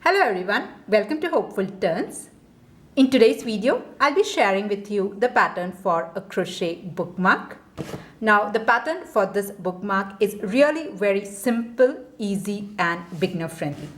Hello everyone, welcome to Hopeful Turns. In today's video, I'll be sharing with you the pattern for a crochet bookmark. Now the pattern for this bookmark is really very simple, easy and beginner friendly.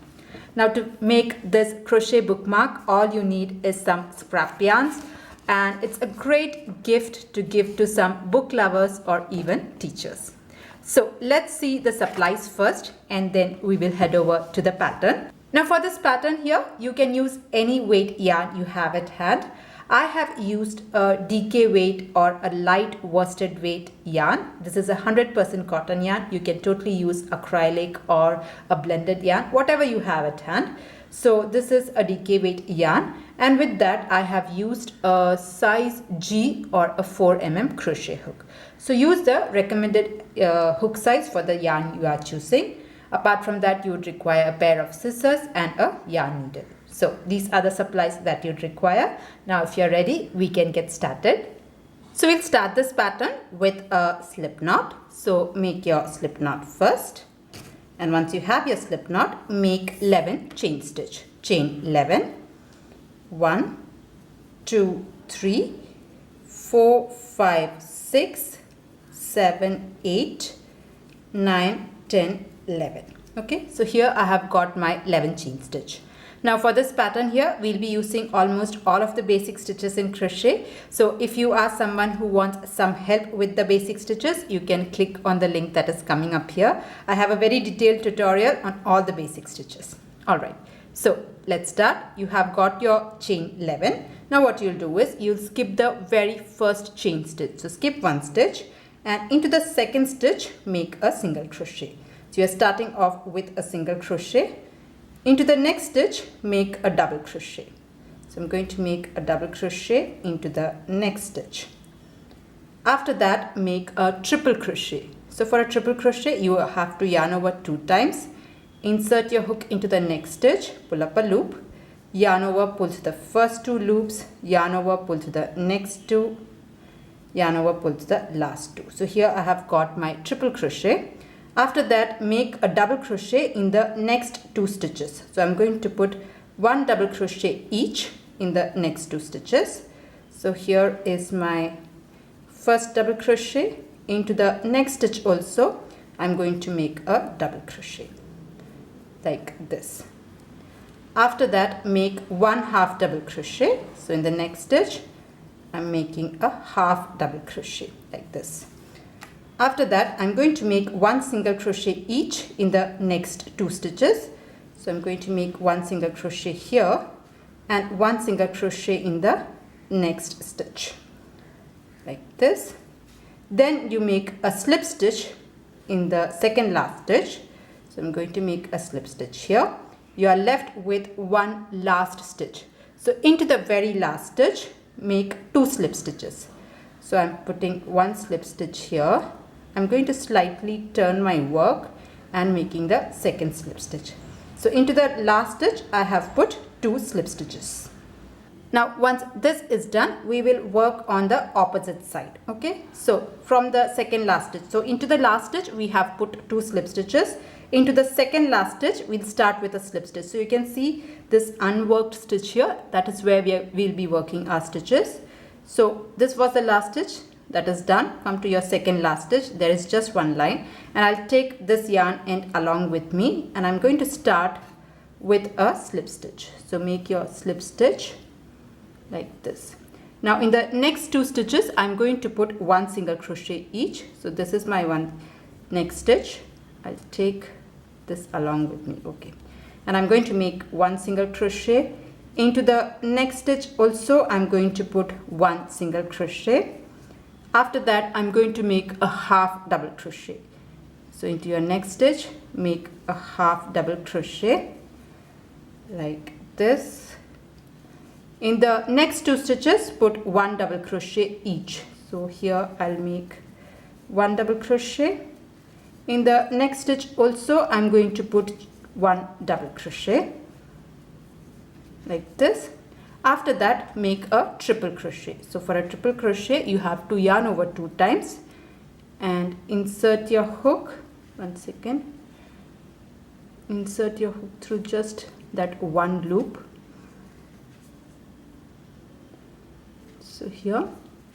Now to make this crochet bookmark, all you need is some scrap yarns, and it's a great gift to give to some book lovers or even teachers. So let's see the supplies first and then we will head over to the pattern. Now for this pattern here, you can use any weight yarn you have at hand. I have used a DK weight or a light worsted weight yarn. This is a 100% cotton yarn. You can totally use acrylic or a blended yarn, whatever you have at hand. So this is a DK weight yarn, and with that I have used a size G or a 4 mm crochet hook. So use the recommended hook size for the yarn you are choosing. Apart from that, you would require a pair of scissors and a yarn needle. So these are the supplies that you'd require. Now if you're ready, we can get started. So we'll start this pattern with a slip knot. So make your slip knot first. And once you have your slip knot, make 11 chain stitch. Chain 11. 1, 2, 3, 4, 5, 6, 7, 8, 9, 10, 11. Okay, so here I have got my 11 chain stitch. Now for this pattern here, we'll be using almost all of the basic stitches in crochet. So if you are someone who wants some help with the basic stitches, you can click on the link that is coming up here. I have a very detailed tutorial on all the basic stitches. Alright, so let's start. You have got your chain 11. Now what you'll do is you'll skip the very first chain stitch. So skip one stitch and into the second stitch, make a single crochet. So you are starting off with a single crochet. Into the next stitch, make a double crochet. So I'm going to make a double crochet into the next stitch. After that, make a triple crochet. So for a triple crochet, you have to yarn over 2 times. Insert your hook into the next stitch, pull up a loop, yarn over, pull to the first 2 loops, yarn over, pull to the next 2, yarn over, pull to the last 2. So here I have got my triple crochet. After that, make a double crochet in the next 2 stitches. So I'm going to put 1 double crochet each in the next 2 stitches. So here is my first double crochet. Into the next stitch also, I'm going to make a double crochet like this. After that, make 1 half double crochet. So in the next stitch, I'm making a half double crochet like this. After that, I'm going to make 1 single crochet each in the next 2 stitches. So I'm going to make 1 single crochet here and 1 single crochet in the next stitch like this. Then you make a slip stitch in the second last stitch. So I'm going to make a slip stitch here. You are left with 1 last stitch. So into the very last stitch, make 2 slip stitches. So I'm putting 1 slip stitch here. I'm going to slightly turn my work and making the second slip stitch. So into the last stitch, I have put 2 slip stitches. Now once this is done, we will work on the opposite side. Okay, so from the second last stitch, so into the last stitch we have put 2 slip stitches. Into the second last stitch, we'll start with a slip stitch. So you can see this unworked stitch here, that is where we'll be working our stitches. So this was the last stitch. That is done. Come to your second last stitch. There is just 1 line, and I'll take this yarn end along with me, and I'm going to start with a slip stitch. So make your slip stitch like this. Now in the next 2 stitches, I'm going to put 1 single crochet each. So this is my next stitch. I'll take this along with me. Okay, and I'm going to make 1 single crochet. Into the next stitch also, I'm going to put 1 single crochet. After that, I'm going to make a half double crochet. So into your next stitch, make a half double crochet like this. In the next 2 stitches, put 1 double crochet each. So here I'll make 1 double crochet. In the next stitch also, I'm going to put 1 double crochet like this. After that, make a triple crochet. So for a triple crochet, you have to yarn over 2 times and insert your hook. 1 second. Insert your hook through just that one loop. So here,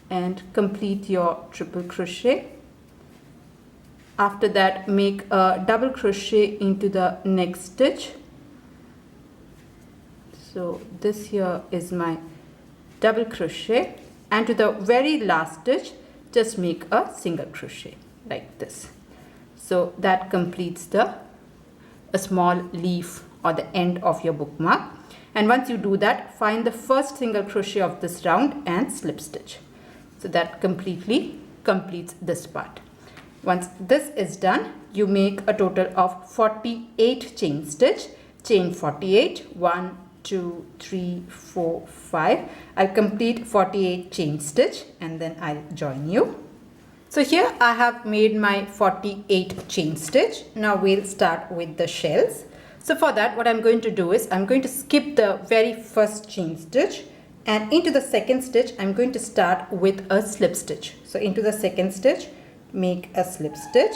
and complete your triple crochet. After that, make a double crochet into the next stitch. So this here is my double crochet, and to the very last stitch just make a single crochet like this. So that completes a small leaf or the end of your bookmark. And once you do that, find the first single crochet of this round and slip stitch. So that completely completes this part. Once this is done, you make a total of 48 chain stitch. Chain 48, 1, 2, 3, 4, 5. I'll complete 48 chain stitch and then I'll join you. So here I have made my 48 chain stitch. Now we'll start with the shells. So for that, what I'm going to do is I'm going to skip the very first chain stitch, and into the second stitch I'm going to start with a slip stitch. So into the second stitch, make a slip stitch.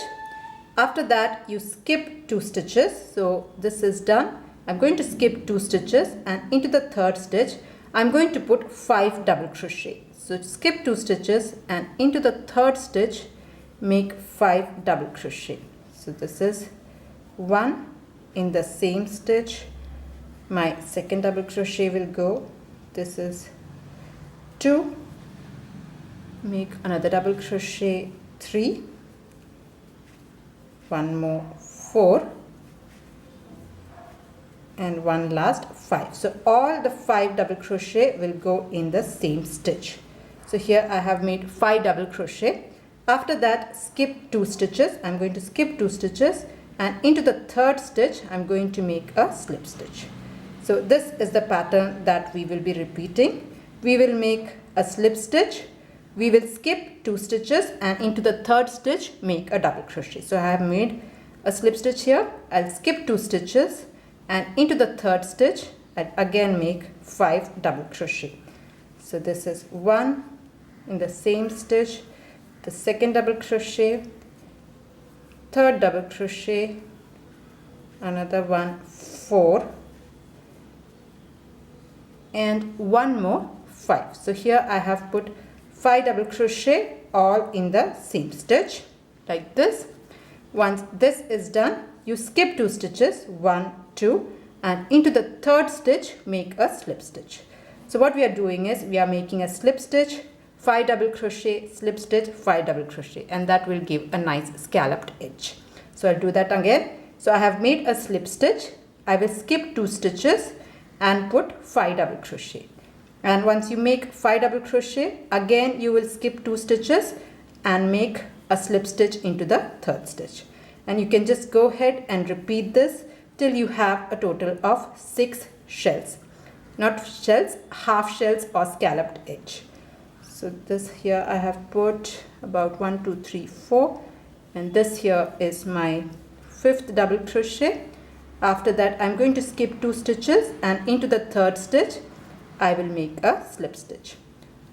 After that, you skip 2 stitches. So this is done. I'm going to skip 2 stitches, and into the third stitch I'm going to put 5 double crochet. So skip 2 stitches, and into the third stitch make 5 double crochet. So this is 1. In the same stitch my second double crochet will go. This is 2. Make another double crochet, 3, one more, 4, and one last, 5. So all the 5 double crochet will go in the same stitch. So here I have made 5 double crochet. After that, skip 2 stitches. I'm going to skip 2 stitches, and into the third stitch I'm going to make a slip stitch. So this is the pattern that we will be repeating. We will make a slip stitch, we will skip 2 stitches, and into the third stitch make a double crochet. So I have made a slip stitch here. I'll skip 2 stitches, and into the third stitch I'll again make 5 double crochet. So this is 1 in the same stitch, the second double crochet, third double crochet, another one, 4, and one more, 5. So here I have put 5 double crochet all in the same stitch like this. Once this is done, you skip 2 stitches, 1, 2, and into the third stitch make a slip stitch. So what we are doing is we are making a slip stitch, 5 double crochet, slip stitch, 5 double crochet, and that will give a nice scalloped edge. So I'll do that again. So I have made a slip stitch. I will skip 2 stitches and put 5 double crochet. And once you make 5 double crochet, again you will skip 2 stitches and make a slip stitch into the third stitch. And you can just go ahead and repeat this till you have a total of 6 shells. Not shells, half shells or scalloped edge. So this here I have put about 1, 2, 3, 4, and this here is my 5th double crochet. After that I'm going to skip 2 stitches, and into the third stitch I will make a slip stitch.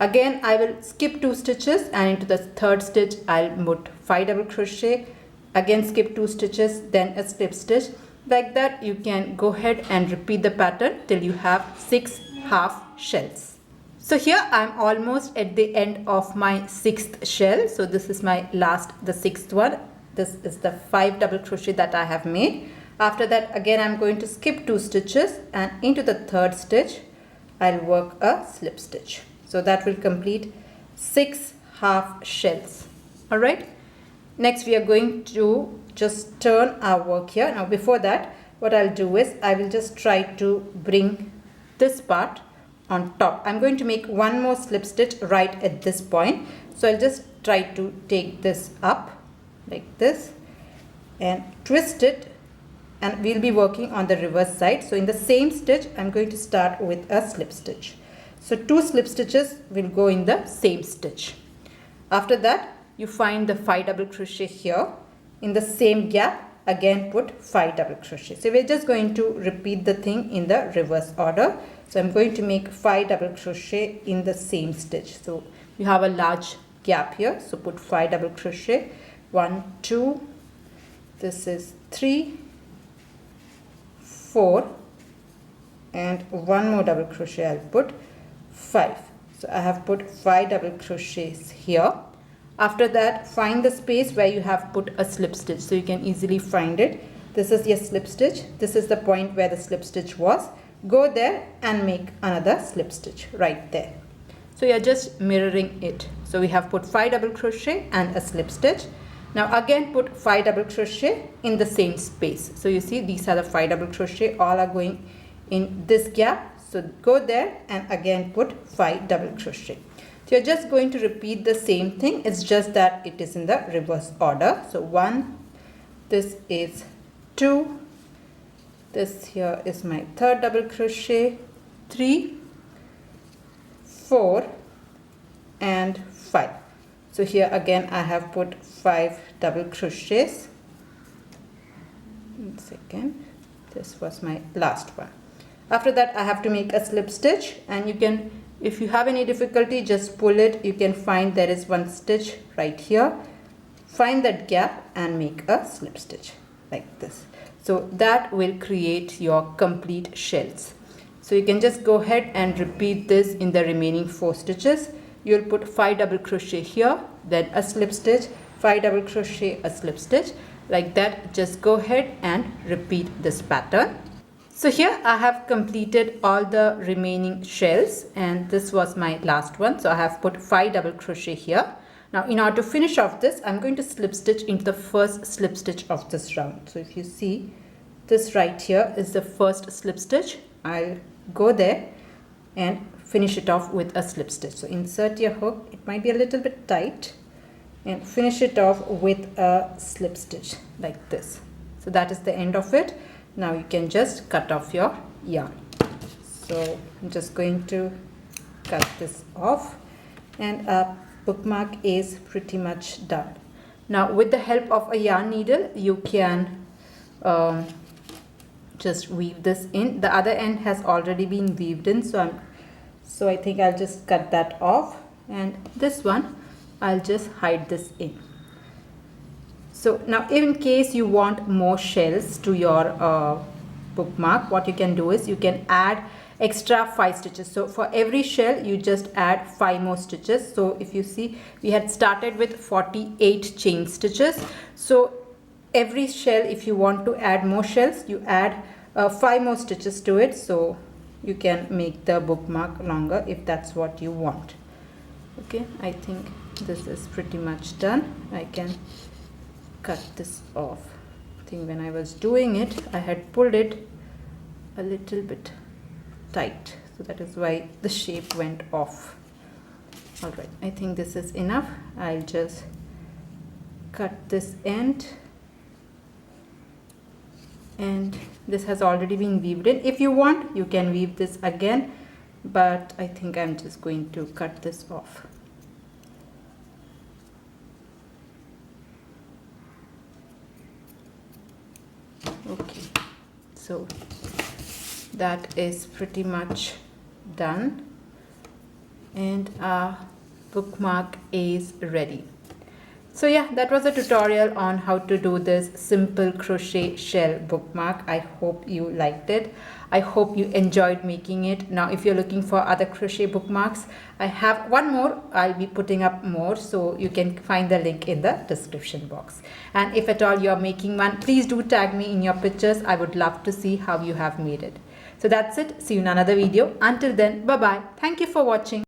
Again I will skip 2 stitches, and into the third stitch I'll put 5 double crochet, again skip 2 stitches, then a slip stitch. Like that you can go ahead and repeat the pattern till you have 6 half shells. So here I'm almost at the end of my 6th shell. So this is my last, the 6th one. This is the 5 double crochet that I have made. After that again I'm going to skip 2 stitches, and into the third stitch I'll work a slip stitch. So that will complete 6 half shells. Alright. Next we are going to just turn our work here. Now before that, what I'll do is I will just try to bring this part on top. I'm going to make one more slip stitch right at this point. So I'll just try to take this up like this and twist it, and we'll be working on the reverse side. So in the same stitch I'm going to start with a slip stitch. So 2 slip stitches will go in the same stitch. After that you find the 5 double crochet here. In the same gap again put 5 double crochet. So we're just going to repeat the thing in the reverse order. So I'm going to make 5 double crochet in the same stitch. So you have a large gap here, so put 5 double crochet, 1, 2, this is 3, 4, and one more double crochet. I'll put 5. So I have put 5 double crochets here. After that, find the space where you have put a slip stitch, so you can easily find it. This is your slip stitch. This is the point where the slip stitch was. Go there and make another slip stitch right there. So you're just mirroring it. So we have put 5 double crochet and a slip stitch. Now again put 5 double crochet in the same space. So you see these are the 5 double crochet, all are going in this gap. So go there and again put 5 double crochet. So you're just going to repeat the same thing. It's just that it is in the reverse order. So 1, this is 2, this here is my 3rd double crochet, 3, 4 and 5. So here again I have put 5 double crochets. 1 second, this was my last one. After that I have to make a slip stitch, and you can, if you have any difficulty, just pull it. You can find there is one stitch right here. Find that gap and make a slip stitch like this. So that will create your complete shells. So you can just go ahead and repeat this in the remaining 4 stitches. You'll put 5 double crochet here, then a slip stitch, 5 double crochet, a slip stitch, like that. Just go ahead and repeat this pattern. So here I have completed all the remaining shells, and this was my last one. So I have put 5 double crochet here. Now in order to finish off this, I'm going to slip stitch into the first slip stitch of this round. So if you see, this right here is the first slip stitch. I'll go there and finish it off with a slip stitch. So insert your hook, it might be a little bit tight, and finish it off with a slip stitch like this. So that is the end of it. Now you can just cut off your yarn. So I'm just going to cut this off, and a bookmark is pretty much done. Now with the help of a yarn needle, you can just weave this in. The other end has already been weaved in, so I think I'll just cut that off, and this one I'll just hide this in. So now in case you want more shells to your bookmark, what you can do is you can add extra 5 stitches. So for every shell you just add 5 more stitches. So if you see, we had started with 48 chain stitches. So every shell, if you want to add more shells, you add 5 more stitches to it. So you can make the bookmark longer if that's what you want. Okay, I think this is pretty much done. I can cut this off. I think when I was doing it, I had pulled it a little bit tight, so that is why the shape went off. Alright, I think this is enough. I'll just cut this end, and this has already been weaved in. If you want, you can weave this again, but I think I'm just going to cut this off. Okay, so that is pretty much done, and our bookmark is ready. So yeah, that was a tutorial on how to do this simple crochet shell bookmark. I hope you liked it. I hope you enjoyed making it. Now if you're looking for other crochet bookmarks, I have one more. I'll be putting up more, so you can find the link in the description box. And if at all you're making one, please do tag me in your pictures. I would love to see how you have made it. So that's it. See you in another video. Until then, bye bye. Thank you for watching.